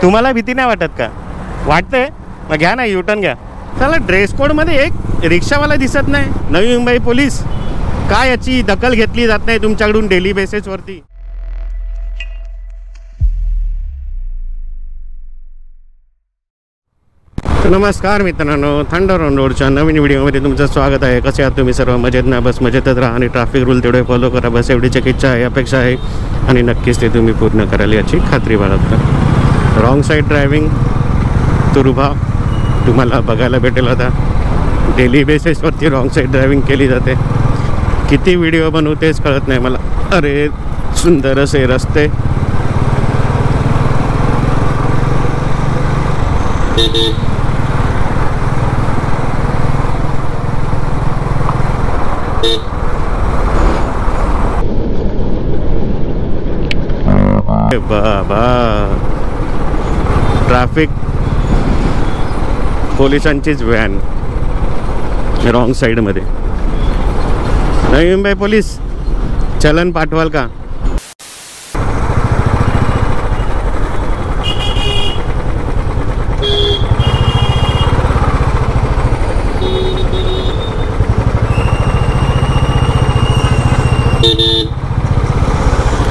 तुम्हाला भीती नाही वाटत का? वाटते मग घ्या ना, युटर्न घ्या. त्याला ड्रेस कोडमध्ये एक रिक्षावाला दिसत नाही. नवी मुंबई पोलीस का याची दखल घेतली जात नाही तुमच्याकडून डेली बेसिसवरती? नमस्कार मित्रांनो, थंडर ऑन रोडच्या नवीन व्हिडिओमध्ये तुमचं स्वागत आहे. कसे आहात तुम्ही सर्व? मजेत ना? बस मजेतच राहा आणि ट्रॅफिक रूल तेवढे फॉलो करा, बस एवढीच एक इच्छा आहे, अपेक्षा आहे आणि नक्कीच ते तुम्ही पूर्ण कराल याची खात्री बाळगता. रॉंग साईड ड्रायव्हिंग तुरुभा तुम्हाला बघायला भेटेल. आता डेली बेसिसवरती रॉंग साईड ड्रायव्हिंग केली जाते. किती व्हिडिओ बनवू तेच कळत नाही मला. अरे सुंदर असे रस्ते, बाबा traffic पोलिसांचीच van wrong साईडमध्ये. Navi Mumbai police चलन पाठवाल का?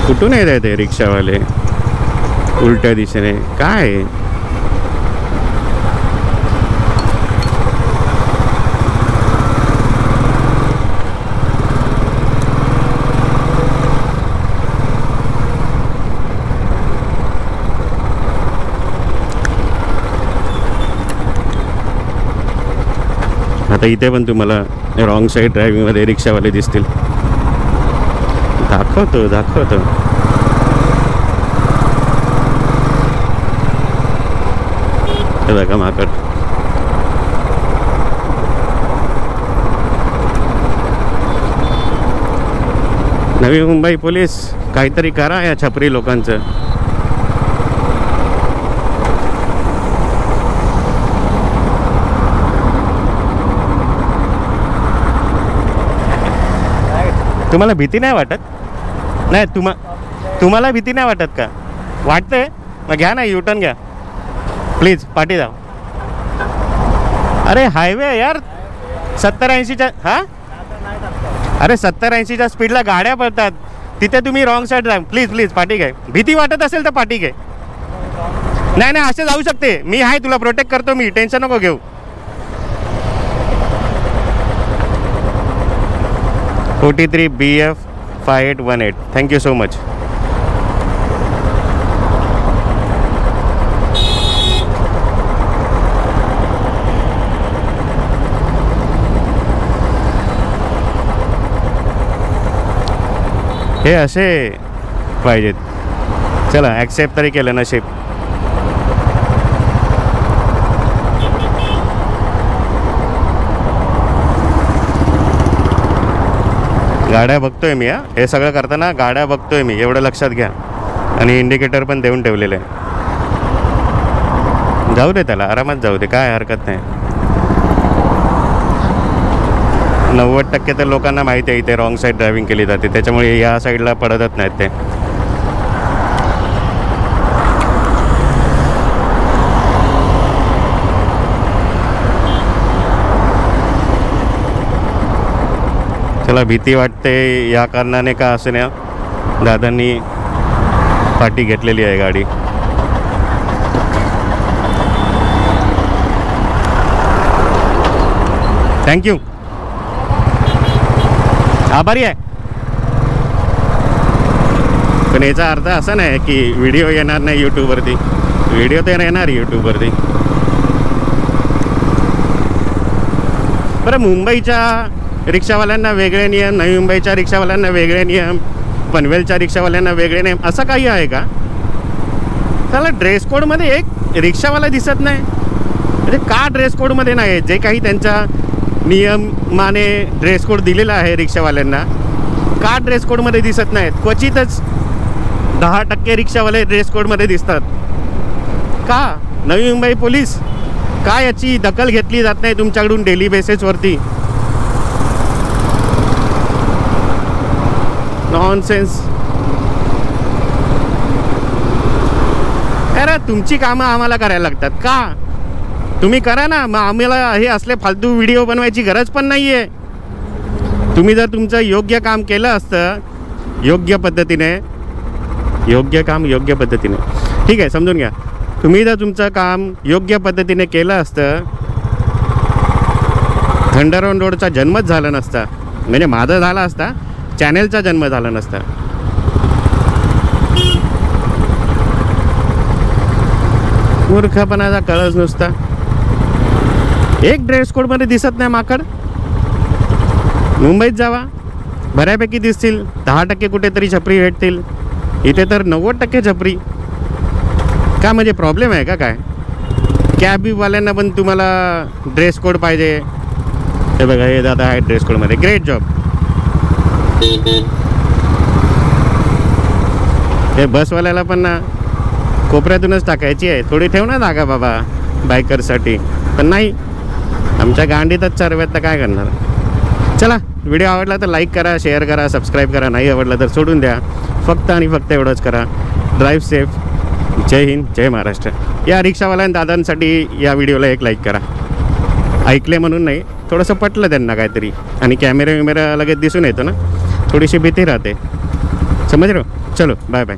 कुठून येत आहे ते रिक्षावाले उलट्या दिशेने? काय आता इथे पण तुम्हाला रॉंग साईड ड्रायव्हिंगमध्ये रिक्षावाले दिसतील. दाखवतो बघा माकड. नवी मुंबई पोलीस काहीतरी करा या छपरी लोकांचं. तुम्हाला भीती नाही वाटत? नाही तुम्हाला भीती नाही वाटत का? वाटते मग घ्या ना, युटर्न घ्या प्लीज, पाठी जाऊ. अरे हायवे यार, 70-80च्या हां, अरे 70-80च्या स्पीडला गाड्या पडतात तिथे तुम्ही रॉंग साईड ड्राईव्ह. प्लीज पाठी घ्या. भीती वाटत असेल तर पाठी घे. नाही असे जाऊ शकते मी, आहे तुला प्रोटेक्ट करतो मी, टेन्शन नको घेऊ. OT3 BF 5818. Thank you so much. हे असे पाहिजेत. चला ॲक्सेप्ट तरी केलं नशीब. गाड्या बघतोय मी, हे सगळं करताना गाड्या बघतोय मी, एवढं लक्षात घ्या. आणि इंडिकेटर पण देऊन ठेवलेलं आहे. जाऊ दे त्याला, आरामात जाऊ दे, काय हरकत नाही. 90% तर लोकांना माहिती आहे इथे रॉंग साईड ड्रायव्हिंग केली जाते, त्याच्यामुळे या साईडला पडतच नाहीत ते. चला भीती वाटते या कारणाने का असं नाही, दादांनी पाठी घेतलेली आहे गाडी. थँक्यू, आभारी आहे. पण याचा अर्थ असा नाही की व्हिडिओ येणार नाही यूट्यूबवरती. व्हिडिओ तर येणार यूट्यूबवरती. बरं, मुंबईच्या रिक्षावाल्यांना वेगळे नियम, नवी मुंबईच्या रिक्षावाल्यांना वेगळे नियम, पनवेलच्या रिक्षावाल्यांना वेगळे नियम, असं काही आहे का? त्याला ड्रेस कोडमध्ये एक रिक्षावाला दिसत नाही. म्हणजे का ड्रेस कोडमध्ये नाही? जे काही त्यांच्या नियमाने ड्रेस कोड दिलेला आहे रिक्षावाल्यांना, का ड्रेस कोडमध्ये दिसत नाहीत? क्वचितच 10% रिक्षावाले ड्रेस कोडमध्ये दिसतात. का नवी मुंबई पोलीस का याची दखल घेतली जात नाही तुमच्याकडून डेली बेसिसवरती? नॉनसेन्स. खरं तुमची कामं आम्हाला करायला लागतात का? तुम्ही करा ना, मग आम्हाला हे असले फालतू व्हिडिओ बनवायची गरज पण नाही आहे. तुम्ही जर तुमचं योग्य काम केलं असतं, योग्य पद्धतीने, योग्य काम योग्य पद्धतीने, ठीक आहे, समजून घ्या. तुम्ही जर तुमचं काम योग्य पद्धतीने केलं असतं, थंडर ऑन रोडचा जन्मच झाला नसता. म्हणजे माझा झाला असता, चॅनेलचा जन्म झाला नसता. मूर्खपणाचा कळच नुसता. एक ड्रेस कोडमध्ये दिसत नाही माकड. मुंबईत जावा, बऱ्यापैकी दिसतील. 10% कुठेतरी छपरी भेटतील. इथे तर 90% छपरी. का म्हणजे प्रॉब्लेम आहे का काय? कॅबवाल्यांना पण तुम्हाला ड्रेस कोड पाहिजे. हे बघा, हे दादा आहे ड्रेस कोडमध्ये. Great job. हे बसवाल्याला पण ना कोपऱ्यातूनच टाकायची आहे. थोडी ठेव ना जागा बाबा बायकरसाठी. पण नाही, आमच्या गांडीतच सर्वात. तर काय करणार. चला, व्हिडिओ आवडला तर लाईक करा, शेअर करा, सबस्क्राईब करा. नाही आवडला तर सोडून द्या. फक्त आणि फक्त एवढंच करा. Drive safe. जय हिंद, जय महाराष्ट्र. या रिक्षावाल्या दादांसाठी या व्हिडिओला एक लाईक करा. ऐकले म्हणून नाही, थोडंसं पटलं त्यांना काहीतरी. आणि कॅमेरा लगेच दिसून येतो ना, थोडीशी भीती राहते. समज रो. चलो, बाय बाय.